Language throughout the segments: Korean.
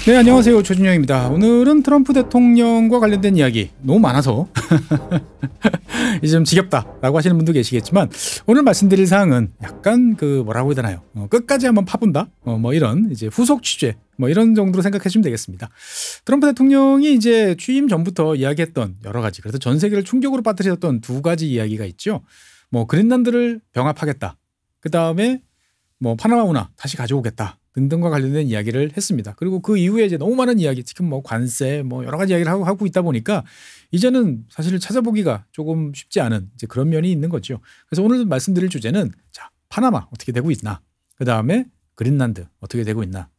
네, 안녕하세요. 조준영입니다. 오늘은 트럼프 대통령과 관련된 이야기 너무 많아서 이제 좀 지겹다라고 하시는 분도 계시겠지만, 오늘 말씀드릴 사항은 약간 뭐라고 해야 되나요? 끝까지 한번 파본다? 뭐 이런 이제 후속 취재 뭐 이런 정도로 생각하시면 되겠습니다. 트럼프 대통령이 이제 취임 전부터 이야기했던 여러 가지, 그래서 전 세계를 충격으로 빠뜨렸던 두 가지 이야기가 있죠. 뭐 그린란드를 병합하겠다. 그 다음에 뭐 파나마 운하 다시 가져오겠다. 등등과 관련된 이야기를 했습니다. 그리고 그 이후에 이제 너무 많은 이야기, 특히 뭐 관세, 뭐 여러 가지 이야기를 하고 있다 보니까 이제는 사실 찾아보기가 조금 쉽지 않은 이제 그런 면이 있는 거죠. 그래서 오늘 말씀드릴 주제는, 자, 파나마 어떻게 되고 있나, 그 다음에 그린란드 어떻게 되고 있나,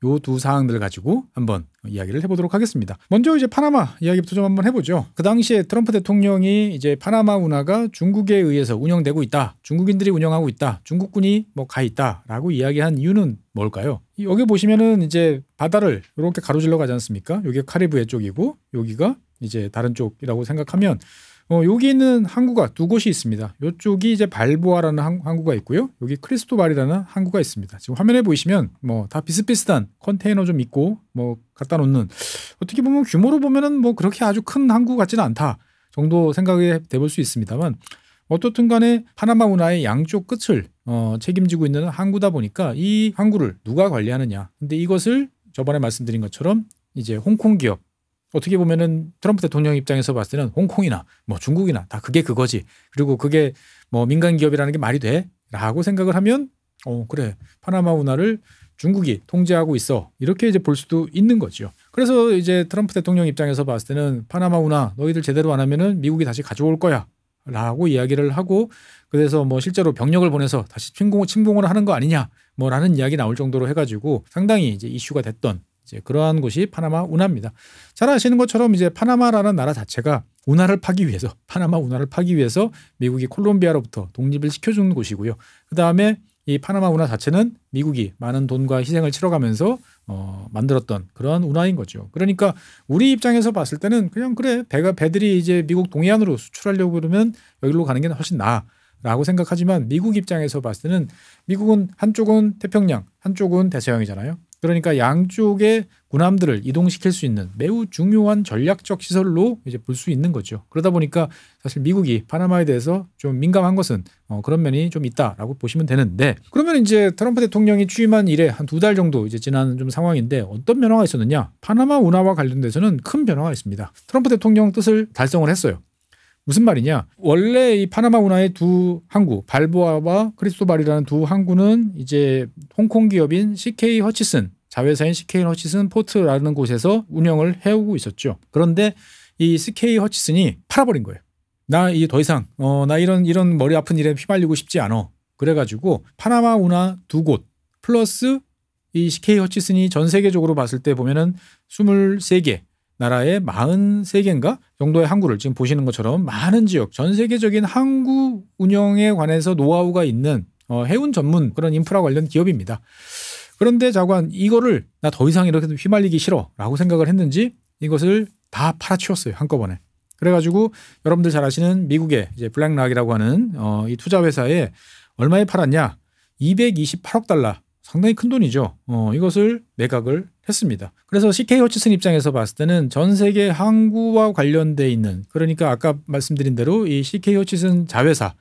요 두 사항들을 가지고 한번 이야기를 해보도록 하겠습니다. 먼저 이제 파나마 이야기부터 좀 한번 해보죠. 그 당시에 트럼프 대통령이 이제 파나마 운하가 중국에 의해서 운영되고 있다, 중국인들이 운영하고 있다, 중국군이 뭐 가 있다라고 이야기한 이유는 뭘까요? 여기 보시면은 이제 바다를 이렇게 가로질러 가지 않습니까? 여기가 카리브해 쪽이고 여기가 이제 다른 쪽이라고 생각하면, 여기 있는 항구가 두 곳이 있습니다. 이쪽이 이제 발보아라는 항구가 있고요. 여기 크리스토발이라는 항구가 있습니다. 지금 화면에 보이시면 뭐 다 비슷비슷한 컨테이너 좀 있고 뭐 갖다 놓는, 어떻게 보면 규모로 보면은 뭐 그렇게 아주 큰 항구 같지는 않다 정도 생각이 돼볼 수 있습니다만, 어떻든 간에 파나마 운하의 양쪽 끝을 책임지고 있는 항구다 보니까 이 항구를 누가 관리하느냐. 근데 이것을 저번에 말씀드린 것처럼 이제 홍콩 기업, 어떻게 보면은 트럼프 대통령 입장에서 봤을 때는 홍콩이나 뭐 중국이나 다 그게 그거지, 그리고 그게 뭐 민간 기업이라는 게 말이 돼? 라고 생각을 하면, 그래, 파나마 운하를 중국이 통제하고 있어, 이렇게 이제 볼 수도 있는 거죠. 그래서 이제 트럼프 대통령 입장에서 봤을 때는 파나마 운하 너희들 제대로 안 하면은 미국이 다시 가져올 거야 라고 이야기를 하고, 그래서 뭐 실제로 병력을 보내서 다시 침공을 하는 거 아니냐 뭐 라는 이야기 나올 정도로 해가지고 상당히 이제 이슈가 됐던 이제 그러한 곳이 파나마 운하입니다. 잘 아시는 것처럼 이제 파나마라는 나라 자체가 운하를 파기 위해서, 파나마 운하를 파기 위해서 미국이 콜롬비아로부터 독립을 시켜주는 곳이고요. 그 다음에 이 파나마 운하 자체는 미국이 많은 돈과 희생을 치러가면서 만들었던 그런 운하인 거죠. 그러니까 우리 입장에서 봤을 때는 그냥, 그래, 배들이 이제 미국 동해안으로 수출하려고 그러면 여기로 가는 게 훨씬 나아라고 생각하지만, 미국 입장에서 봤을 때는 미국은 한쪽은 태평양, 한쪽은 대서양이잖아요. 그러니까 양쪽의 군함들을 이동시킬 수 있는 매우 중요한 전략적 시설로 이제 볼 수 있는 거죠. 그러다 보니까 사실 미국이 파나마에 대해서 좀 민감한 것은 그런 면이 좀 있다라고 보시면 되는데, 그러면 이제 트럼프 대통령이 취임한 이래 한 2달 정도 이제 지난 좀 상황인데 어떤 변화가 있었느냐? 파나마 운하와 관련돼서는 큰 변화가 있습니다. 트럼프 대통령 뜻을 달성을 했어요. 무슨 말이냐? 원래 이 파나마 운하의 두 항구, 발보아와 크리스토발이라는 두 항구는 이제 홍콩 기업인 CK 허치슨, 자회사인 CK 허치슨 포트라는 곳에서 운영을 해오고 있었죠. 그런데 이 CK 허치슨이 팔아버린 거예요. 나 이 더 이상 나 이런 머리 아픈 일에 휘말리고 싶지 않아. 그래가지고 파나마 운하 두 곳 플러스 이 CK 허치슨이 전 세계적으로 봤을 때 보면은 23개 나라의 43개인가 정도의 항구를, 지금 보시는 것처럼 많은 지역, 전 세계적인 항구 운영에 관해서 노하우가 있는 해운 전문 그런 인프라 관련 기업입니다. 그런데 자관 이거를 나 더 이상 이렇게 휘말리기 싫어라고 생각을 했는지 이것을 다 팔아치웠어요, 한꺼번에. 그래가지고 여러분들 잘 아시는 미국의 이제 블랙락이라고 하는 이 투자 회사에 얼마에 팔았냐? 228억 달러. 상당히 큰 돈이죠. 이것을 매각을 했습니다. 그래서 CK 허치슨 입장에서 봤을 때는 전 세계 항구와 관련돼 있는, 그러니까 아까 말씀드린 대로 이 CK 허치슨 자회사,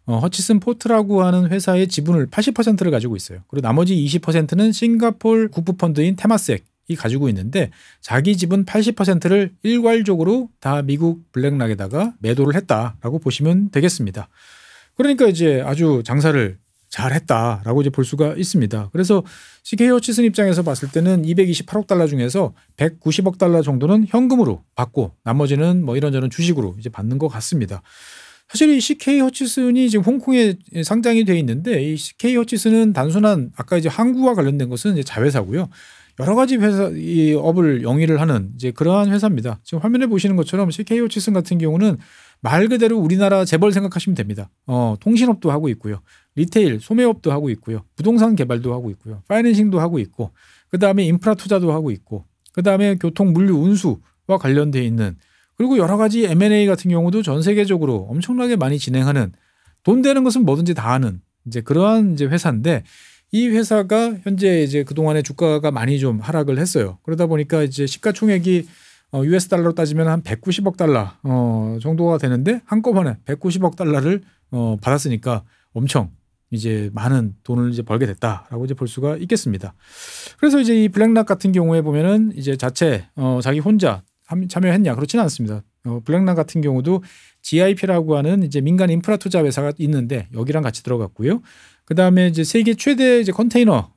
허치슨 포트라고 하는 회사의 지분을 80%를 가지고 있어요. 그리고 나머지 20%는 싱가포르 국부펀드인 테마섹이 가지고 있는데, 자기 지분 80%를 일괄적으로 다 미국 블랙락에다가 매도를 했다라고 보시면 되겠습니다. 그러니까 이제 아주 장사를 잘했다라고 이제 볼 수가 있습니다. 그래서 CK 허치슨 입장에서 봤을 때는 228억 달러 중에서 190억 달러 정도는 현금으로 받고, 나머지는 뭐 이런저런 주식으로 이제 받는 것 같습니다. 사실 이 CK 허치슨이 지금 홍콩에 상장이 돼 있는데, 이 CK 허치슨은 단순한 아까 이제 항구와 관련된 것은 이제 자회사고요. 여러 가지 회사 이 업을 영위를 하는 이제 그러한 회사입니다. 지금 화면에 보시는 것처럼 CK 허치슨 같은 경우는 말 그대로 우리나라 재벌 생각하시면 됩니다. 통신업도 하고 있고요. 리테일, 소매업도 하고 있고요. 부동산 개발도 하고 있고요. 파이낸싱도 하고 있고, 그다음에 인프라 투자도 하고 있고, 그다음에 교통, 물류, 운수와 관련돼 있는, 그리고 여러 가지 M&A 같은 경우도 전 세계적으로 엄청나게 많이 진행하는, 돈 되는 것은 뭐든지 다 하는 이제 그러한 이제 회사인데, 이 회사가 현재 이제 그동안에 주가가 많이 좀 하락을 했어요. 그러다 보니까 이제 시가총액이 US 달러로 따지면 한 190억 달러 정도가 되는데 한꺼번에 190억 달러를 받았으니까 엄청 이제 많은 돈을 이제 벌게 됐다라고 이제 볼 수가 있겠습니다. 그래서 이제 이 블랙락 같은 경우에 보면은 이제 자체 자기 혼자 참여했냐 그렇지는 않습니다. 블랙락 같은 경우도 GIP라고 하는 이제 민간 인프라 투자 회사가 있는데 여기랑 같이 들어갔고요. 그 다음에 이제 세계 최대 이제 컨테이너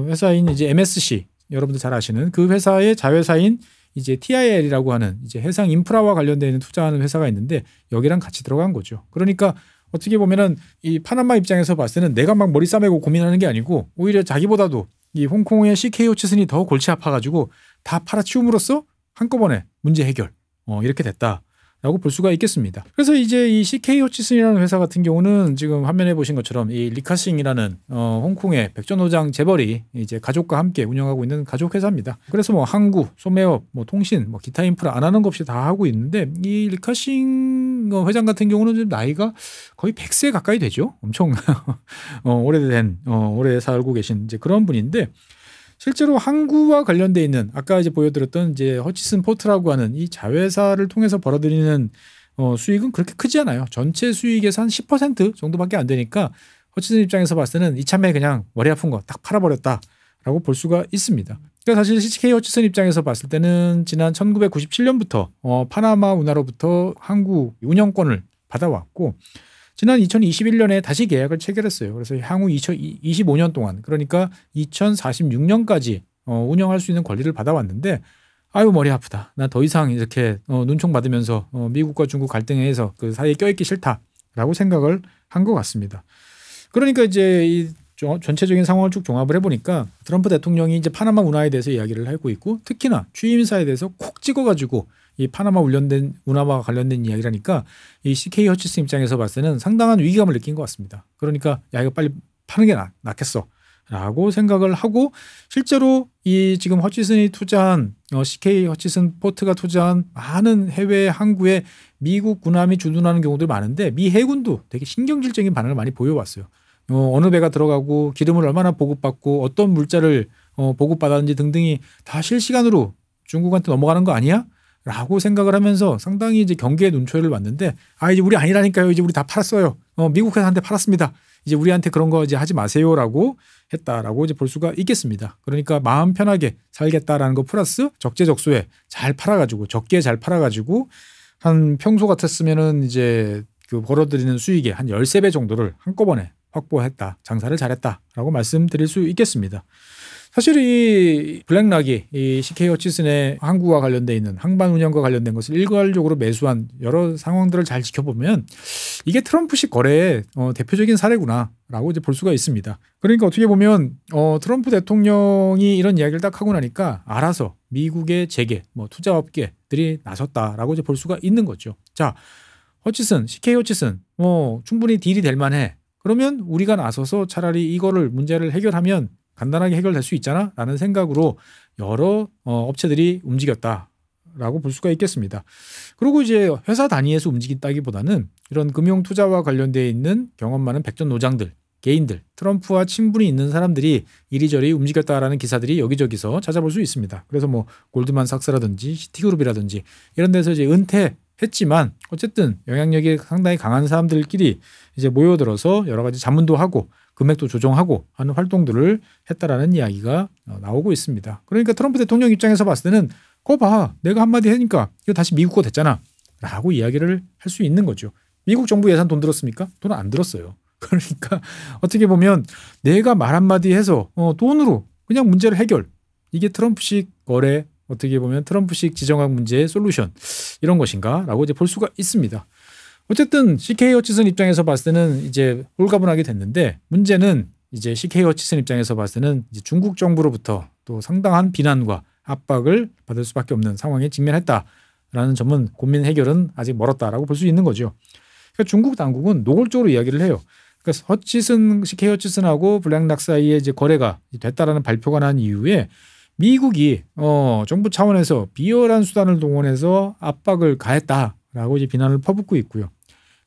회사인 이제 MSC 여러분들 잘 아시는 그 회사의 자회사인 이제 TIL이라고 하는 이제 해상 인프라와 관련된 투자하는 회사가 있는데 여기랑 같이 들어간 거죠. 그러니까 어떻게 보면은 이 파나마 입장에서 봤을 때는 내가 막 머리 싸매고 고민하는 게 아니고 오히려 자기보다도 이 홍콩의 CK 호치슨이 더 골치 아파가지고 다 팔아치움으로써 한꺼번에 문제 해결 이렇게 됐다라고 볼 수가 있겠습니다. 그래서 이제 이 CK 호치슨이라는 회사 같은 경우는 지금 화면에 보신 것처럼 이 리카싱이라는 홍콩의 백전노장 재벌이 이제 가족과 함께 운영하고 있는 가족 회사입니다. 그래서 뭐 항구, 소매업, 뭐 통신, 뭐 기타 인프라 안 하는 것 없이 다 하고 있는데 이 리카싱 회장 같은 경우는 좀 나이가 거의 100세 가까이 되죠. 엄청 오래 살고 계신 이제 그런 분인데. 실제로 항구와 관련돼 있는 아까 이제 보여드렸던 이제 허치슨 포트라고 하는 이 자회사를 통해서 벌어들이는 수익은 그렇게 크지 않아요. 전체 수익에서 한 10% 정도밖에 안 되니까 허치슨 입장에서 봤을 때는 이참에 그냥 머리 아픈 거 딱 팔아버렸다라고 볼 수가 있습니다. 그러니까 사실 CK 허치슨 입장에서 봤을 때는 지난 1997년부터 파나마 운하로부터 항구 운영권을 받아왔고 지난 2021년에 다시 계약을 체결했어요. 그래서 향후 2025년 동안 그러니까 2046년까지 운영할 수 있는 권리를 받아왔는데 아유 머리 아프다. 나 더 이상 이렇게 눈총 받으면서 미국과 중국 갈등에서 그 사이에 껴있기 싫다라고 생각을 한 것 같습니다. 그러니까 이제 이 전체적인 상황을 쭉 종합을 해보니까 트럼프 대통령이 이제 파나마 운하에 대해서 이야기를 하고 있고 특히나 취임사에 대해서 콕 찍어가지고 이 파나마 운하와 관련된 이야기라니까 이 CK 허치슨 입장에서 봤을 때는 상당한 위기감을 느낀 것 같습니다. 그러니까 야 이거 빨리 파는 게 낫겠어 라고 생각을 하고 실제로 이 지금 허치슨이 투자한 CK 허치슨 포트가 투자한 많은 해외 항구에 미국 군함이 주둔하는 경우도 많은데 미 해군도 되게 신경질적인 반응을 많이 보여왔어요. 어느 배가 들어가고 기름을 얼마나 보급받고 어떤 물자를 보급받았는지 등등이 다 실시간으로 중국한테 넘어가는 거 아니야? 라고 생각을 하면서 상당히 이제 경계의 눈초리를 봤는데 이제 우리 아니라니까요. 이제 우리 다 팔았어요. 미국 회사한테 팔았습니다. 이제 우리한테 그런 거 이제 하지 마세요라고 했다라고 이제 볼 수가 있겠습니다. 그러니까 마음 편하게 살겠다라는 거 플러스 적재적소에 잘 팔아가지고 적게 잘 팔아가지고 한 평소 같았으면은 이제 그 벌어들이는 수익의 한 13배 정도를 한꺼번에 확보했다. 장사를 잘했다라고 말씀드릴 수 있겠습니다. 사실 이 블랙락이 이 CK 허치슨의 항구와 관련돼 있는 항반 운영과 관련된 것을 일괄적으로 매수한 여러 상황들을 잘 지켜보면 이게 트럼프식 거래의 대표적인 사례구나라고 이제 볼 수가 있습니다. 그러니까 어떻게 보면 트럼프 대통령이 이런 이야기를 딱 하고 나니까 알아서 미국의 재계, 뭐 투자업계들이 나섰다라고 이제 볼 수가 있는 거죠. 자, 허치슨, CK 허치슨, 충분히 딜이 될 만해. 그러면 우리가 나서서 차라리 이거를 문제를 해결하면 간단하게 해결될 수 있잖아 라는 생각으로 여러 업체들이 움직였다라고 볼 수가 있겠습니다. 그리고 이제 회사 단위에서 움직였다기보다는 이런 금융 투자와 관련되어 있는 경험 많은 백전 노장들, 개인들, 트럼프와 친분이 있는 사람들이 이리저리 움직였다라는 기사들이 여기저기서 찾아볼 수 있습니다. 그래서 뭐 골드만삭스라든지 시티그룹이라든지 이런 데서 이제 은퇴했지만 어쨌든 영향력이 상당히 강한 사람들끼리 이제 모여들어서 여러 가지 자문도 하고 금액도 조정하고 하는 활동들을 했다라는 이야기가 나오고 있습니다. 그러니까 트럼프 대통령 입장에서 봤을 때는 거 봐. 내가 한마디 하니까 이거 다시 미국 거 됐잖아. 라고 이야기를 할 수 있는 거죠. 미국 정부 예산 돈 들었습니까? 돈 안 들었어요. 그러니까 어떻게 보면 내가 말 한마디 해서 돈으로 그냥 문제를 해결. 이게 트럼프식 거래 어떻게 보면 트럼프식 지정학 문제의 솔루션 이런 것인가 라고 이제 볼 수가 있습니다. 어쨌든 CK 허치슨 입장에서 봤을 때는 이제 홀가분하게 됐는데 문제는 이제 CK 허치슨 입장에서 봤을 때는 이제 중국 정부로부터 또 상당한 비난과 압박을 받을 수밖에 없는 상황에 직면했다라는 점은 고민 해결은 아직 멀었다라고 볼 수 있는 거죠. 그러니까 중국 당국은 노골적으로 이야기를 해요. 그러니까 CK 허치슨하고 블랙락 사이에 이제 거래가 됐다라는 발표가 난 이후에 미국이 정부 차원에서 비열한 수단을 동원해서 압박을 가했다라고 이제 비난을 퍼붓고 있고요.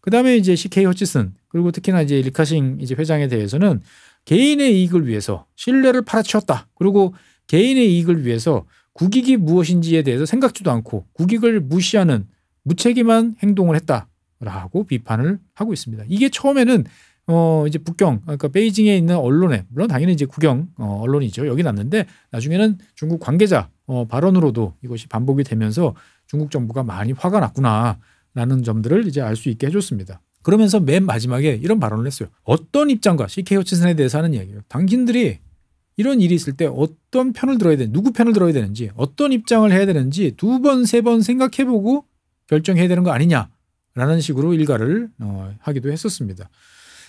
그 다음에 이제 CK 허치슨 그리고 특히나 이제 리카싱 이제 회장에 대해서는 개인의 이익을 위해서 신뢰를 팔아치웠다. 그리고 개인의 이익을 위해서 국익이 무엇인지에 대해서 생각지도 않고 국익을 무시하는 무책임한 행동을 했다라고 비판을 하고 있습니다. 이게 처음에는 이제 북경, 그러니까 베이징에 있는 언론에, 물론 당연히 이제 국영 언론이죠. 여기 났는데 나중에는 중국 관계자 발언으로도 이것이 반복이 되면서 중국 정부가 많이 화가 났구나라는 점들을 이제 알 수 있게 해줬습니다. 그러면서 맨 마지막에 이런 발언을 했어요. 어떤 입장과 CK 허츠슨에 대해서 하는 이야기예요. 당신들이 이런 일이 있을 때 어떤 편을 들어야 되는지, 누구 편을 들어야 되는지, 어떤 입장을 해야 되는지 2번, 3번 생각해보고 결정해야 되는 거 아니냐라는 식으로 일가를 하기도 했었습니다.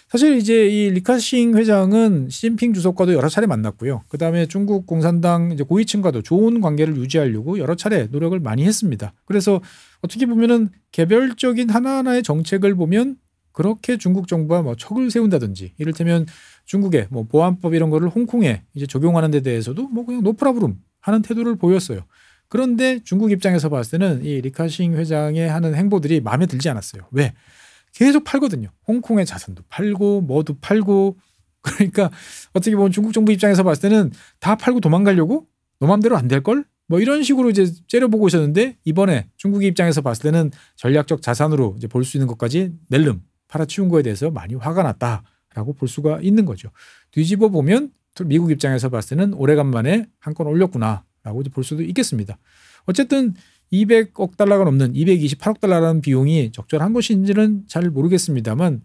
사실 이제 이 리카싱 회장은 시진핑 주석과도 여러 차례 만났고요. 그다음에 중국 공산당 이제 고위층과도 좋은 관계를 유지하려고 여러 차례 노력을 많이 했습니다. 그래서 어떻게 보면은 개별적인 하나하나의 정책을 보면 그렇게 중국 정부가 뭐 척을 세운다든지, 이를테면 중국의 뭐 보안법 이런 거를 홍콩에 이제 적용하는 데 대해서도 뭐 그냥 노프라브룸 하는 태도를 보였어요. 그런데 중국 입장에서 봤을 때는 이 리카싱 회장의 하는 행보들이 마음에 들지 않았어요. 왜? 계속 팔거든요. 홍콩의 자산도 팔고 뭐도 팔고. 그러니까 어떻게 보면 중국 정부 입장에서 봤을 때는 다 팔고 도망가려고 너 맘대로 안 될걸? 뭐 이런 식으로 이제 째려보고 있었는데 이번에 중국의 입장에서 봤을 때는 전략적 자산으로 이제 볼 수 있는 것까지 낼름 팔아치운 거에 대해서 많이 화가 났다라고 볼 수가 있는 거죠. 뒤집어 보면 미국 입장에서 봤을 때는 오래간만에 한 건 올렸구나라고 볼 수도 있겠습니다. 어쨌든 200억 달러가 넘는 228억 달러라는 비용이 적절한 것인지는 잘 모르겠습니다만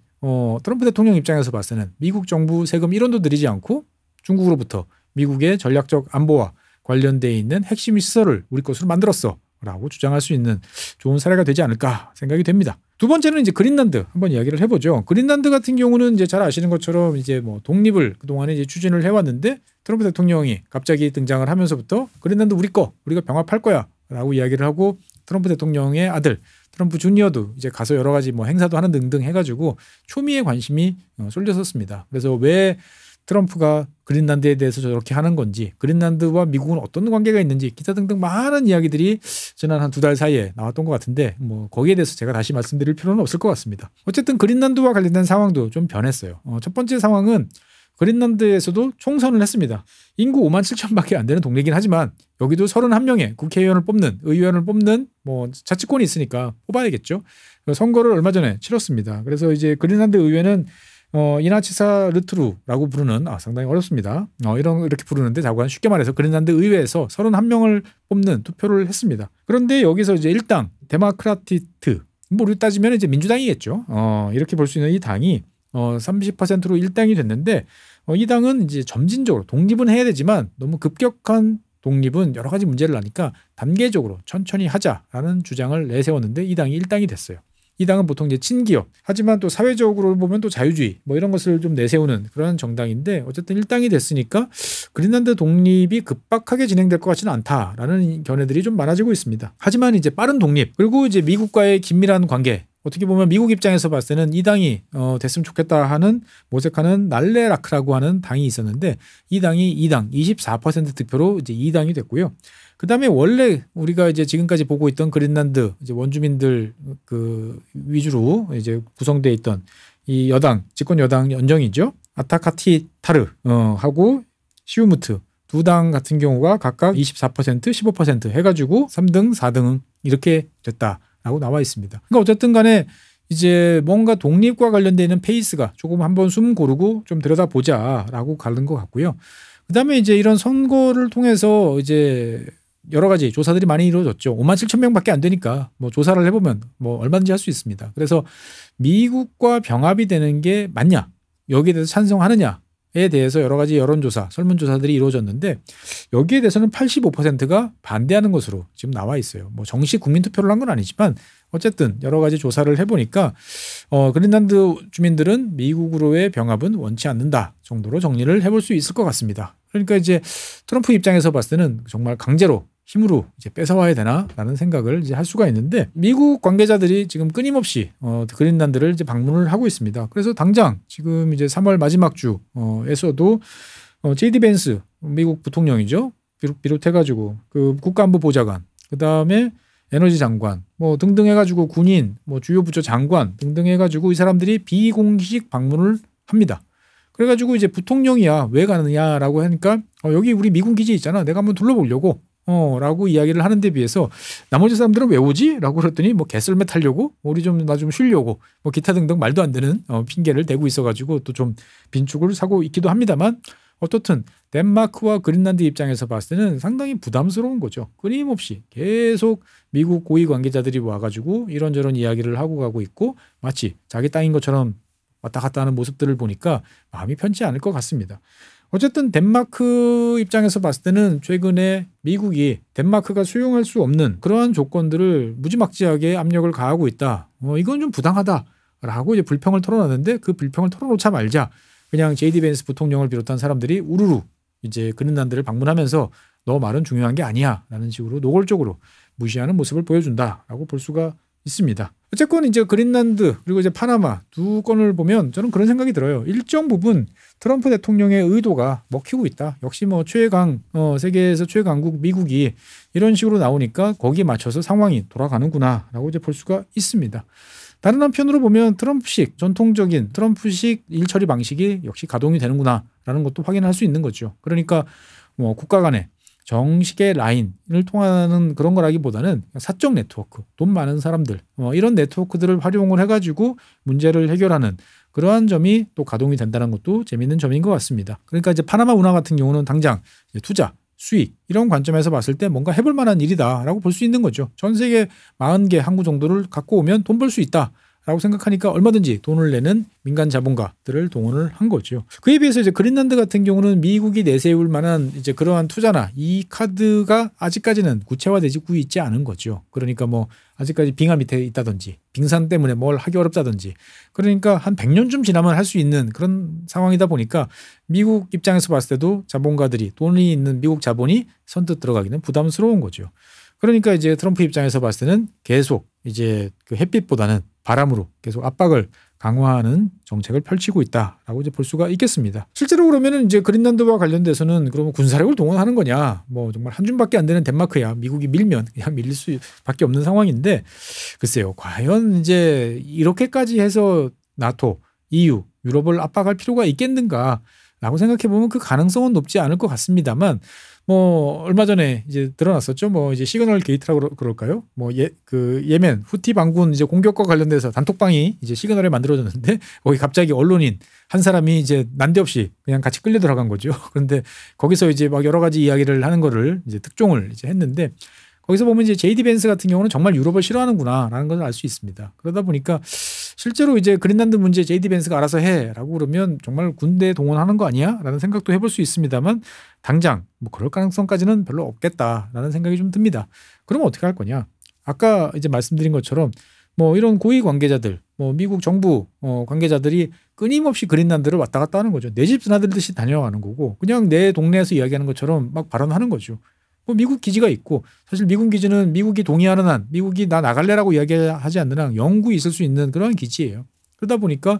트럼프 대통령 입장에서 봤을 때는 미국 정부 세금 1원도 들이지 않고 중국으로부터 미국의 전략적 안보와 관련되어 있는 핵심 시설을 우리 것으로 만들었어 라고 주장할 수 있는 좋은 사례가 되지 않을까 생각이 됩니다. 두 번째는 이제 그린란드 한번 이야기를 해보죠. 그린란드 같은 경우는 이제 잘 아시는 것처럼 이제 뭐 독립을 그동안에 이제 추진을 해왔는데 트럼프 대통령이 갑자기 등장을 하면서부터 그린란드 우리 거, 우리가 병합할 거야 라고 이야기를 하고 트럼프 대통령의 아들 트럼프 주니어도 이제 가서 여러 가지 뭐 행사도 하는 등등 해가지고 초미의 관심이 쏠렸었습니다. 그래서 왜 트럼프가 그린란드에 대해서 저렇게 하는 건지, 그린란드와 미국은 어떤 관계가 있는지 기타 등등 많은 이야기들이 지난 한 2달 사이에 나왔던 것 같은데 뭐 거기에 대해서 제가 다시 말씀드릴 필요는 없을 것 같습니다. 어쨌든 그린란드와 관련된 상황도 좀 변했어요. 첫 번째 상황은 그린란드에서도 총선을 했습니다. 인구 5만 7천밖에 안 되는 동네이긴 하지만 여기도 31명의 국회의원을 뽑는, 의원을 뽑는 뭐 자치권이 있으니까 뽑아야겠죠. 선거를 얼마 전에 치렀습니다. 그래서 이제 그린란드 의회는 이나치사 르트루라고 부르는 상당히 어렵습니다. 이렇게 부르는데 자고한 쉽게 말해서 그린란드 의회에서 31명을 뽑는 투표를 했습니다. 그런데 여기서 이제 1당 데모크라티트, 뭐 우리 따지면 이제 민주당이겠죠. 이렇게 볼 수 있는 이 당이 30%로 1당이 됐는데 이 당은 이제 점진적으로 독립은 해야 되지만 너무 급격한 독립은 여러 가지 문제를 나니까 단계적으로 천천히 하자라는 주장을 내세웠는데 이 당이 1당이 됐어요. 이 당은 보통 이제 친기업, 하지만 또 사회적으로 보면 또 자유주의 뭐 이런 것을 좀 내세우는 그런 정당인데 어쨌든 1당이 됐으니까 그린란드 독립이 급박하게 진행될 것 같지는 않다라는 견해들이 좀 많아지고 있습니다. 하지만 이제 빠른 독립, 그리고 이제 미국과의 긴밀한 관계, 어떻게 보면 미국 입장에서 봤을 때는 이 당이 됐으면 좋겠다 하는 모색하는 날레라크라고 하는 당이 있었는데 이 당이 2당 24% 득표로 이제 2당이 됐고요. 그 다음에 원래 우리가 이제 지금까지 보고 있던 그린란드 이제 원주민들 그 위주로 이제 구성되어 있던 이 여당, 집권 여당 연정이죠. 아타카티 타르 하고 시우무트 두 당 같은 경우가 각각 24%, 15% 해가지고 3등, 4등 이렇게 됐다라고 나와 있습니다. 그러니까 어쨌든 간에 이제 뭔가 독립과 관련되어 있는 페이스가 조금 한번 숨 고르고 좀 들여다보자라고 가는 것 같고요. 그 다음에 이제 이런 선거를 통해서 이제 여러 가지 조사들이 많이 이루어졌죠. 5만 7천 명밖에 안 되니까 뭐 조사를 해보면 뭐 얼마든지 할 수 있습니다. 그래서 미국과 병합이 되는 게 맞냐, 여기에 대해서 찬성하느냐에 대해서 여러 가지 여론조사, 설문조사들이 이루어졌는데 여기에 대해서는 85%가 반대하는 것으로 지금 나와 있어요. 뭐 정식 국민투표를 한 건 아니지만 어쨌든 여러 가지 조사를 해보니까 그린란드 주민들은 미국으로의 병합은 원치 않는다 정도로 정리를 해볼 수 있을 것 같습니다. 그러니까 이제 트럼프 입장에서 봤을 때는 정말 강제로 힘으로 이제 뺏어와야 되나라는 생각을 이제 할 수가 있는데 미국 관계자들이 지금 끊임없이 그린란드를 이제 방문을 하고 있습니다. 그래서 당장 지금 이제 3월 마지막 주에서도 JD 벤스 미국 부통령이죠. 비롯해가지고 그 국가안보 보좌관, 그 다음에 에너지 장관 뭐 등등 해가지고 군인, 뭐 주요 부처 장관 등등 해가지고 이 사람들이 비공식 방문을 합니다. 그래가지고 이제 부통령이야 왜 가느냐라고 하니까 여기 우리 미군 기지 있잖아. 내가 한번 둘러보려고 라고 이야기를 하는데 비해서 나머지 사람들은 왜 오지? 라고 그랬더니 뭐 개썰매 타려고 우리 좀 나 좀 쉬려고 뭐 기타 등등 말도 안 되는 핑계를 대고 있어가지고 또 좀 빈축을 사고 있기도 합니다만 어떻든 덴마크와 그린란드 입장에서 봤을 때는 상당히 부담스러운 거죠. 끊임없이 계속 미국 고위 관계자들이 와가지고 이런저런 이야기를 하고 가고 있고 마치 자기 땅인 것처럼 왔다 갔다 하는 모습들을 보니까 마음이 편치 않을 것 같습니다. 어쨌든 덴마크 입장에서 봤을 때는 최근에 미국이 덴마크가 수용할 수 없는 그러한 조건들을 무지막지하게 압력을 가하고 있다. 이건 좀 부당하다라고 이제 불평을 털어놨는데 그 불평을 털어놓자 말자 그냥 JD 벤스 부통령을 비롯한 사람들이 우르르 이제 그린란드를 방문하면서 너 말은 중요한 게 아니야라는 식으로 노골적으로 무시하는 모습을 보여준다라고 볼 수가 있습니다. 어쨌건 이제 그린란드 그리고 이제 파나마 두 건을 보면 저는 그런 생각이 들어요. 일정 부분 트럼프 대통령의 의도가 먹히고 있다. 역시 뭐 최강 세계에서 최강국 미국이 이런 식으로 나오니까 거기에 맞춰서 상황이 돌아가는구나라고 이제 볼 수가 있습니다. 다른 한편으로 보면 트럼프식 전통적인 트럼프식 일처리 방식이 역시 가동이 되는구나라는 것도 확인할 수 있는 거죠. 그러니까 뭐 국가 간에 정식의 라인을 통하는 그런 거라기보다는 사적 네트워크, 돈 많은 사람들 이런 네트워크들을 활용을 해가지고 문제를 해결하는 그러한 점이 또 가동이 된다는 것도 재미있는 점인 것 같습니다. 그러니까 이제 파나마 운하 같은 경우는 당장 투자, 수익 이런 관점에서 봤을 때 뭔가 해볼 만한 일이다라고 볼 수 있는 거죠. 전 세계 40개 항구 정도를 갖고 오면 돈 벌 수 있다. 라고 생각하니까 얼마든지 돈을 내는 민간 자본가들을 동원을 한 거죠. 그에 비해서 이제 그린란드 같은 경우는 미국이 내세울 만한 이제 그러한 투자나 이 카드가 아직까지는 구체화되고 있지 않은 거죠. 그러니까 뭐 아직까지 빙하 밑에 있다든지 빙산 때문에 뭘 하기 어렵다든지 그러니까 한 100년쯤 지나면 할 수 있는 그런 상황이다 보니까 미국 입장에서 봤을 때도 자본가들이 돈이 있는 미국 자본이 선뜻 들어가기는 부담스러운 거죠. 그러니까 이제 트럼프 입장에서 봤을 때는 계속 이제 그 햇빛보다는 바람으로 계속 압박을 강화하는 정책을 펼치고 있다라고 이제 볼 수가 있겠습니다. 실제로 그러면은 이제 그린란드와 관련돼서는 그러면 군사력을 동원하는 거냐? 뭐 정말 한 줌밖에 안 되는 덴마크야. 미국이 밀면 그냥 밀릴 수밖에 없는 상황인데 글쎄요. 과연 이제 이렇게까지 해서 나토, EU, 유럽을 압박할 필요가 있겠는가라고 생각해 보면 그 가능성은 높지 않을 것 같습니다만 뭐 얼마 전에 이제 드러났었죠. 뭐 이제 시그널 게이트라고 그럴까요? 뭐 예멘 후티 반군 이제 공격과 관련돼서 단톡방이 이제 시그널에 만들어졌는데 거기 갑자기 언론인 한 사람이 이제 난데없이 그냥 같이 끌려 들어간 거죠. 그런데 거기서 이제 막 여러 가지 이야기를 하는 거를 이제 특종을 이제 했는데 거기서 보면 이제 JD 벤스 같은 경우는 정말 유럽을 싫어하는구나라는 걸 알 수 있습니다. 그러다 보니까 실제로 이제 그린란드 문제 JD 벤스가 알아서 해라고 그러면 정말 군대 동원하는 거 아니야?라는 생각도 해볼 수 있습니다만 당장 뭐 그럴 가능성까지는 별로 없겠다라는 생각이 좀 듭니다. 그러면 어떻게 할 거냐? 아까 이제 말씀드린 것처럼 뭐 이런 고위 관계자들, 뭐 미국 정부 관계자들이 끊임없이 그린란드를 왔다 갔다 하는 거죠. 내 집 드나들듯이 다녀가는 거고 그냥 내 동네에서 이야기하는 것처럼 막 발언하는 거죠. 뭐 미국 기지가 있고 사실 미군 기지는 미국이 동의하는 한 미국이 나 나갈래라고 이야기하지 않는 한 영구히 있을 수 있는 그런 기지예요. 그러다 보니까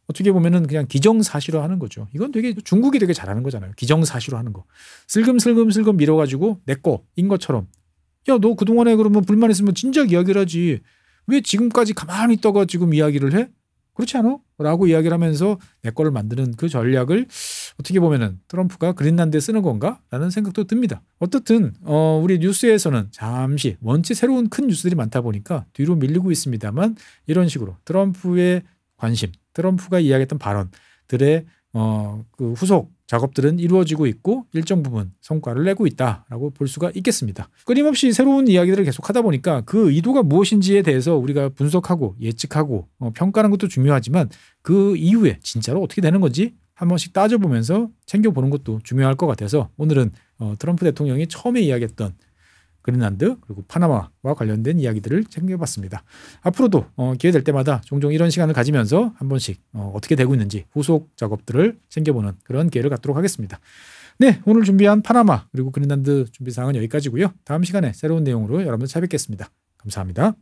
어떻게 보면은 그냥 기정사실화하는 거죠. 이건 되게 중국이 되게 잘하는 거잖아요. 기정사실화하는 거. 슬금슬금 밀어가지고 내 거인 것처럼 야 너 그동안에 그러면 불만 있으면 진작 이야기를 하지 왜 지금까지 가만히 있다가 지금 이야기를 해? 그렇지 않아? 라고 이야기를 하면서 내 거를 만드는 그 전략을 어떻게 보면은 트럼프가 그린란드에 쓰는 건가? 라는 생각도 듭니다. 어떻든 우리 뉴스에서는 잠시 원체 새로운 큰 뉴스들이 많다 보니까 뒤로 밀리고 있습니다만 이런 식으로 트럼프의 관심, 트럼프가 이야기했던 발언들의 그 후속 작업들은 이루어지고 있고 일정 부분 성과를 내고 있다라고 볼 수가 있겠습니다. 끊임없이 새로운 이야기들을 계속 하다 보니까 그 의도가 무엇인지에 대해서 우리가 분석하고 예측하고 평가하는 것도 중요하지만 그 이후에 진짜로 어떻게 되는 건지 한 번씩 따져보면서 챙겨보는 것도 중요할 것 같아서 오늘은 트럼프 대통령이 처음에 이야기했던 그린란드 그리고 파나마와 관련된 이야기들을 챙겨봤습니다. 앞으로도 기회 될 때마다 종종 이런 시간을 가지면서 한 번씩 어떻게 되고 있는지 후속 작업들을 챙겨보는 그런 기회를 갖도록 하겠습니다. 네, 오늘 준비한 파나마 그리고 그린란드 준비사항은 여기까지고요. 다음 시간에 새로운 내용으로 여러분들 찾아뵙겠습니다. 감사합니다.